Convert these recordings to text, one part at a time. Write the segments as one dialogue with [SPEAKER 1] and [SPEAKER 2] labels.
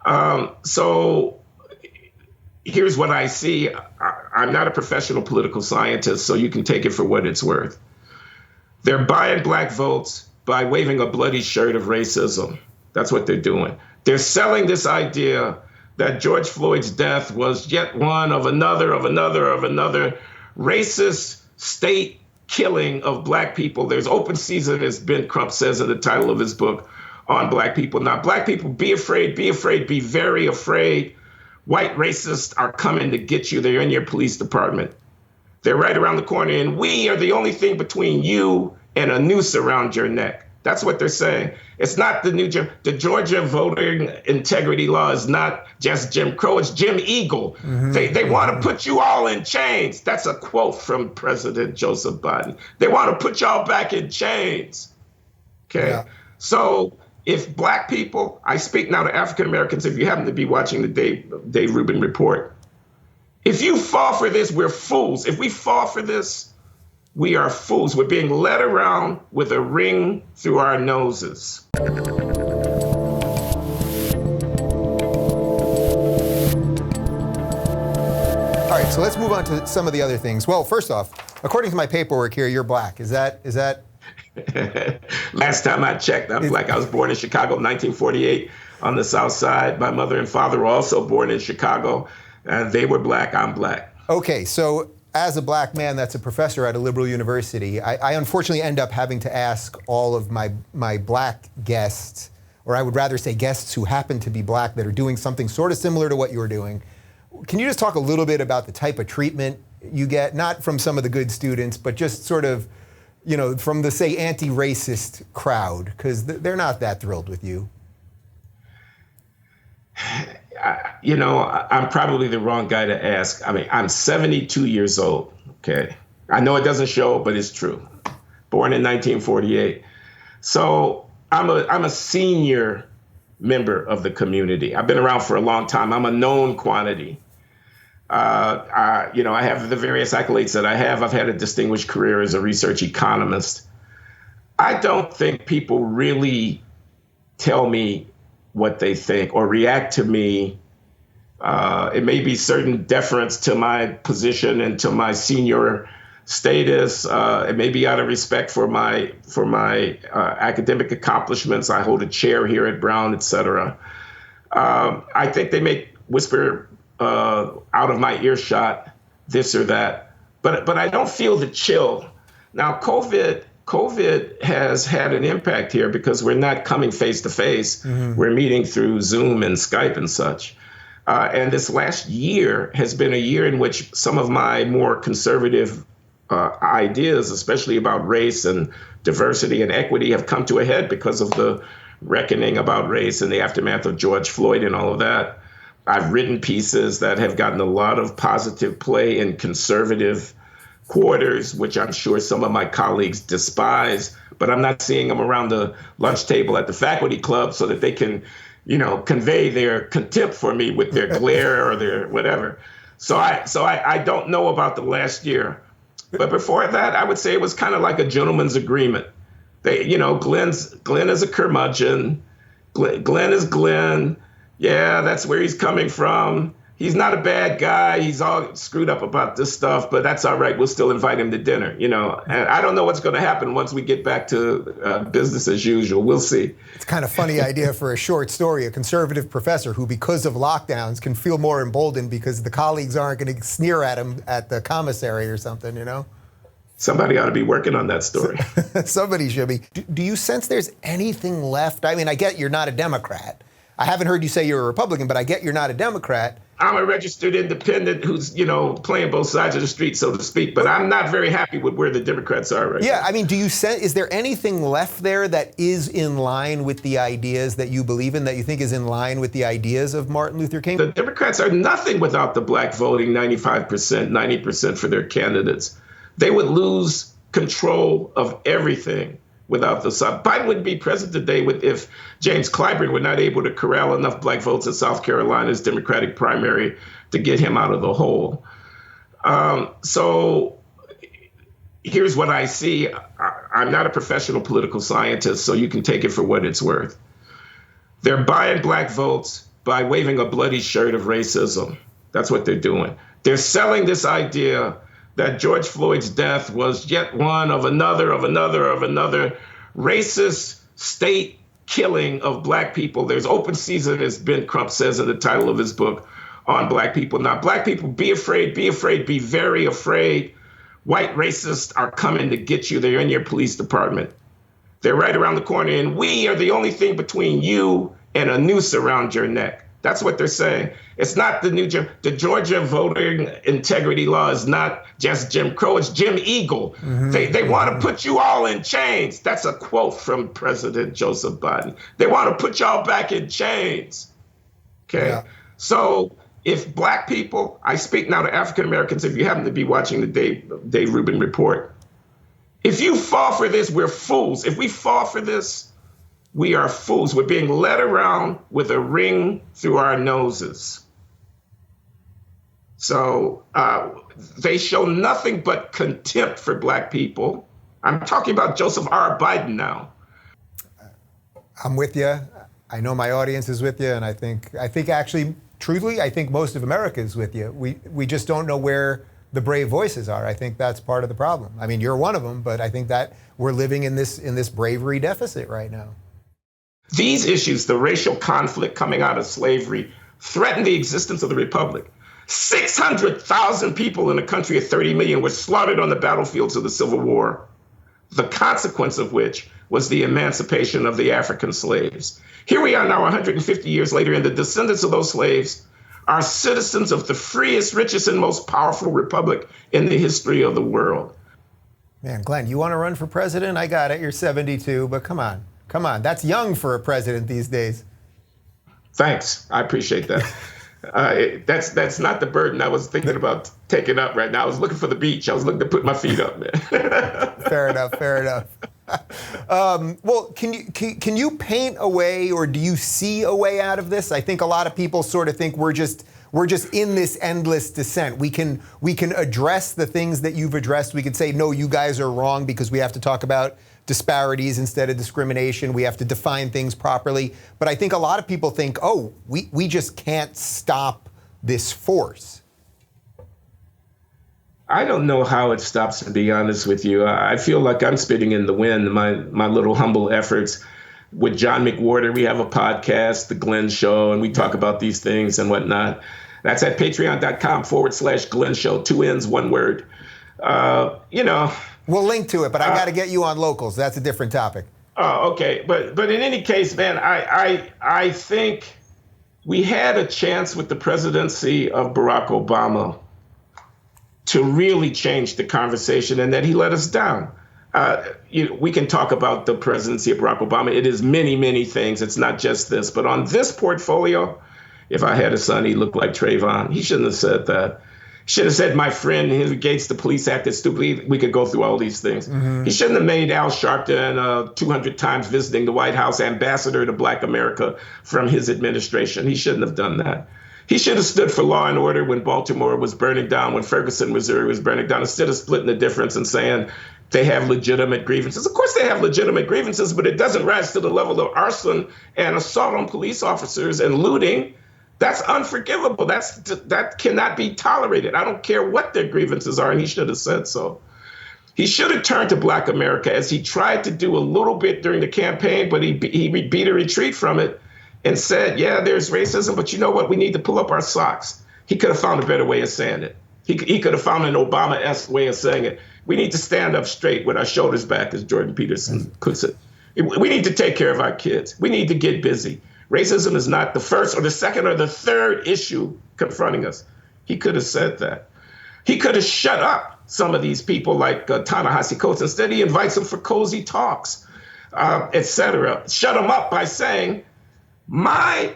[SPEAKER 1] So here's what I see. I'm not a professional political scientist, so you can take it for what it's worth. They're buying black votes by waving a bloody shirt of racism. That's what they're doing. They're selling this idea that George Floyd's death was yet one of another racist state killing of black people. There's open season, as Ben Crump says in the title of his book, on black people. Now, black people, be afraid, be very afraid. White racists are coming to get you. They're in your police department. They're right around the corner, and we are the only thing between you and a noose around your neck. That's what they're saying. It's not the Georgia voting integrity law is not just Jim Crow, it's Jim Eagle. Mm-hmm. They want to put you all in chains. That's a quote from President Joseph Biden. They want to put y'all back in chains. Okay. Yeah. So if black people, I speak now to African Americans, if you happen to be watching the Dave Rubin report, if you fall for this, we're fools. If we fall for this, we are fools. We're being led around with a ring through our noses.
[SPEAKER 2] All right, so let's move on to some of the other things. Well, first off, according to my paperwork here, you're black. Is that?
[SPEAKER 1] Last time I checked, I'm black. I was born in Chicago in 1948 on the South Side. My mother and father were also born in Chicago. They were black. I'm black.
[SPEAKER 2] Okay, so as a black man that's a professor at a liberal university, I unfortunately end up having to ask all of my black guests, or I would rather say guests who happen to be black that are doing something sort of similar to what you're doing. Can you just talk a little bit about the type of treatment you get, not from some of the good students, but just sort of, from the, say, anti-racist crowd, because they're not that thrilled with you?
[SPEAKER 1] I'm probably the wrong guy to ask. I mean, I'm 72 years old, okay? I know it doesn't show, but it's true. Born in 1948. So I'm a senior member of the community. I've been around for a long time. I'm a known quantity. I have the various accolades that I have. I've had a distinguished career as a research economist. I don't think people really tell me what they think or react to me. It may be certain deference to my position and to my senior status. It may be out of respect for my academic accomplishments. I hold a chair here at Brown, et cetera. I think they may whisper out of my earshot this or that, but I don't feel the chill. Now, COVID has had an impact here because we're not coming face to face. Mm-hmm. We're meeting through Zoom and Skype and such. And this last year has been a year in which some of my more conservative ideas, especially about race and diversity and equity, have come to a head because of the reckoning about race and the aftermath of George Floyd and all of that. I've written pieces that have gotten a lot of positive play in conservative quarters, which I'm sure some of my colleagues despise, but I'm not seeing them around the lunch table at the faculty club so that they can, convey their contempt for me with their glare or their whatever. So I don't know about the last year, but before that, I would say it was kind of like a gentleman's agreement. Glenn is a curmudgeon. Glenn is Glenn. Yeah, that's where he's coming from. He's not a bad guy. He's all screwed up about this stuff, but that's all right. We'll still invite him to dinner, And I don't know what's going to happen once we get back to business as usual. We'll see.
[SPEAKER 2] It's kind of funny idea for a short story, a conservative professor who, because of lockdowns, can feel more emboldened because the colleagues aren't going to sneer at him at the commissary or something,
[SPEAKER 1] Somebody ought to be working on that story.
[SPEAKER 2] Somebody should be. Do you sense there's anything left? I mean, I get you're not a Democrat. I haven't heard you say you're a Republican, but I get you're not a Democrat.
[SPEAKER 1] I'm a registered independent who's, playing both sides of the street, so to speak. But I'm not very happy with where the Democrats are right now.
[SPEAKER 2] Yeah, I mean, is there anything left there that is in line with the ideas that you believe in, that you think is in line with the ideas of Martin Luther King?
[SPEAKER 1] The Democrats are nothing without the black voting 95%, 90% for their candidates. They would lose control of everything without the South. Biden wouldn't be president today if James Clyburn were not able to corral enough black votes in South Carolina's Democratic primary to get him out of the hole. So here's what I see. I'm not a professional political scientist, so you can take it for what it's worth. They're buying black votes by waving a bloody shirt of racism. That's what they're doing. They're selling this idea that George Floyd's death was yet one of another racist state killing of black people. There's open season, as Ben Crump says in the title of his book, on black people. Now, black people, be afraid, be very afraid. White racists are coming to get you. They're in your police department. They're right around the corner, and we are the only thing between you and a noose around your neck. That's what they're saying. It's not the Georgia voting integrity law is not just Jim Crow, it's Jim Eagle. Mm-hmm. They want to put you all in chains. That's a quote from President Joseph Biden. They want to put y'all back in chains. Okay. Yeah. So if black people, I speak now to African Americans, if you happen to be watching the Dave Rubin report, if you fall for this, we're fools. If we fall for this, we are fools. We're being led around with a ring through our noses. So they show nothing but contempt for black people. I'm talking about Joseph R. Biden now.
[SPEAKER 2] I'm with you. I know my audience is with you, and I think actually, truthfully, I think most of America is with you. We just don't know where the brave voices are. I think that's part of the problem. I mean, you're one of them, but I think that we're living in this bravery deficit right now.
[SPEAKER 1] These issues, the racial conflict coming out of slavery, threaten the existence of the republic. 600,000 people in a country of 30 million were slaughtered on the battlefields of the Civil War, the consequence of which was the emancipation of the African slaves. Here we are now 150 years later, and the descendants of those slaves are citizens of the freest, richest, and most powerful republic in the history of the world.
[SPEAKER 2] Man, Glenn, you want to run for president? I got it. You're 72, but come on. That's young for a president these days.
[SPEAKER 1] Thanks. I appreciate that. That's not the burden I was thinking about taking up right now. I was looking for the beach. I was looking to put my feet up, man.
[SPEAKER 2] Fair enough. Well, can you paint a way, or do you see a way out of this? I think a lot of people sort of think we're just in this endless descent. We can address the things that you've addressed. We could say, no, you guys are wrong because we have to talk about disparities instead of discrimination. We have to define things properly. But I think a lot of people think, oh, we just can't stop this force.
[SPEAKER 1] I don't know how it stops, to be honest with you. I feel like I'm spitting in the wind, my little humble efforts. With John McWhorter, we have a podcast, The Glenn Show, and we talk about these things and whatnot. That's at patreon.com/Glenn Show, 2 N's, 1 word.
[SPEAKER 2] We'll link to it, but I got to get you on locals. That's a different topic.
[SPEAKER 1] Oh, okay. But in any case, man, I think we had a chance with the presidency of Barack Obama to really change the conversation, and that he let us down. We can talk about the presidency of Barack Obama. It is many, many things. It's not just this. But on this portfolio, if I had a son, he looked like Trayvon. He shouldn't have said that. He should have said, my friend, he against the police acted stupidly. We could go through all these things. Mm-hmm. He shouldn't have made Al Sharpton 200 times visiting the White House ambassador to Black America from his administration. He shouldn't have done that. He should have stood for law and order when Baltimore was burning down, when Ferguson, Missouri was burning down, instead of splitting the difference and saying they have legitimate grievances. Of course they have legitimate grievances, but it doesn't rise to the level of arson and assault on police officers and looting. That's unforgivable. That cannot be tolerated. I don't care what their grievances are, and he should have said so. He should have turned to Black America, as he tried to do a little bit during the campaign, but he beat a retreat from it and said, yeah, there's racism, but you know what? We need to pull up our socks. He could have found a better way of saying it. He could have found an Obama-esque way of saying it. We need to stand up straight with our shoulders back, as Jordan Peterson puts it. We need to take care of our kids. We need to get busy. Racism is not the first or the second or the third issue confronting us. He could have said that. He could have shut up some of these people like Ta-Nehisi Coates. Instead, he invites them for cozy talks, et cetera. Shut them up by saying, my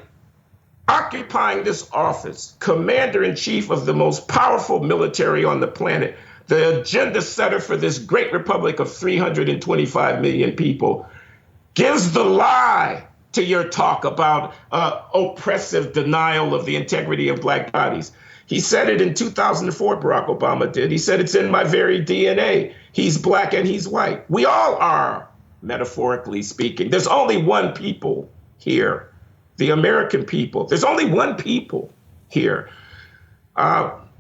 [SPEAKER 1] occupying this office, commander-in-chief of the most powerful military on the planet, the agenda setter for this great republic of 325 million people, gives the lie to your talk about oppressive denial of the integrity of Black bodies. He said it in 2004, Barack Obama did. He said it's in my very DNA. He's Black and he's white. We all are, metaphorically speaking. There's only one people here, the American people. There's only one people here.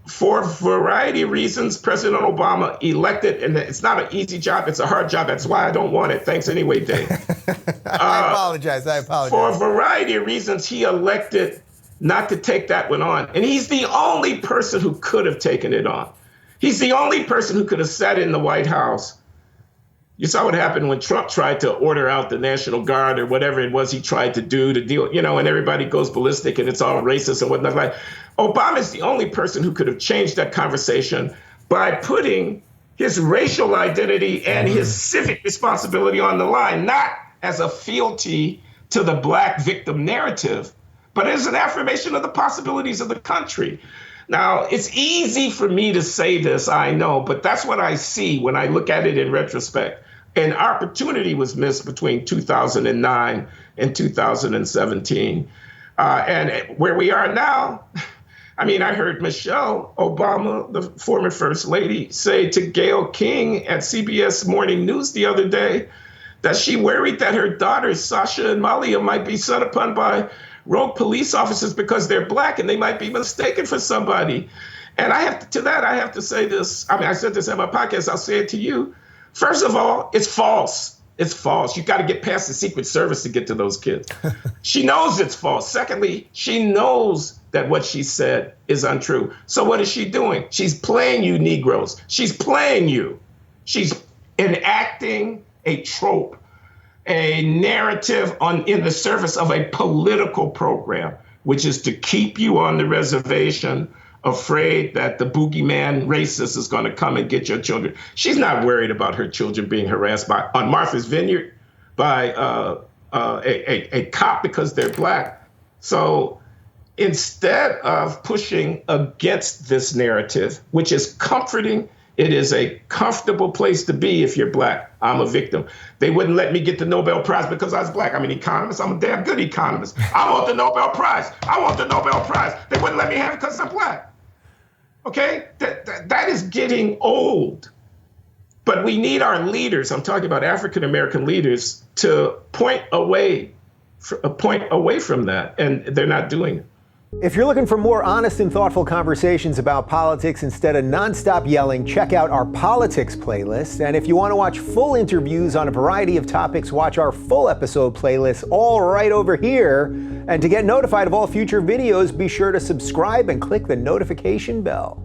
[SPEAKER 1] For a variety of reasons, President Obama elected, and it's not an easy job, it's a hard job. That's why I don't want it. Thanks anyway, Dave.
[SPEAKER 2] I apologize.
[SPEAKER 1] For a variety of reasons, he elected not to take that one on. And he's the only person who could have taken it on. He's the only person who could have sat in the White House. You saw what happened when Trump tried to order out the National Guard or whatever it was he tried to do to deal, and everybody goes ballistic and it's all racist and whatnot. Like, Obama's the only person who could have changed that conversation by putting his racial identity and his civic responsibility on the line, not as a fealty to the black victim narrative, but as an affirmation of the possibilities of the country. Now, it's easy for me to say this, I know, but that's what I see when I look at it in retrospect. An opportunity was missed between 2009 and 2017. And where we are now, I mean, I heard Michelle Obama, the former First Lady, say to Gayle King at CBS Morning News the other day that she worried that her daughters, Sasha and Malia, might be set upon by rogue police officers because they're black and they might be mistaken for somebody. And I have to say this. I mean, I said this in my podcast. I'll say it to you. First of all, it's false. It's false. You got to get past the Secret Service to get to those kids. She knows it's false. Secondly, she knows that what she said is untrue. So what is she doing? She's playing you Negroes. She's playing you. She's enacting a trope, a narrative in the service of a political program, which is to keep you on the reservation, afraid that the boogeyman racist is going to come and get your children. She's not worried about her children being harassed on Martha's Vineyard by a cop because they're black. So instead of pushing against this narrative, which is comforting, it is a comfortable place to be if you're black. I'm a victim. They wouldn't let me get the Nobel Prize because I was black. I'm an economist. I'm a damn good economist. I want the Nobel Prize. I want the Nobel Prize. They wouldn't let me have it because I'm black. Okay? That is getting old. But we need our leaders, I'm talking about African-American leaders, to point away from that. And they're not doing it.
[SPEAKER 3] If you're looking for more honest and thoughtful conversations about politics instead of nonstop yelling, check out our politics playlist. And if you want to watch full interviews on a variety of topics, watch our full episode playlist all right over here. And to get notified of all future videos, be sure to subscribe and click the notification bell.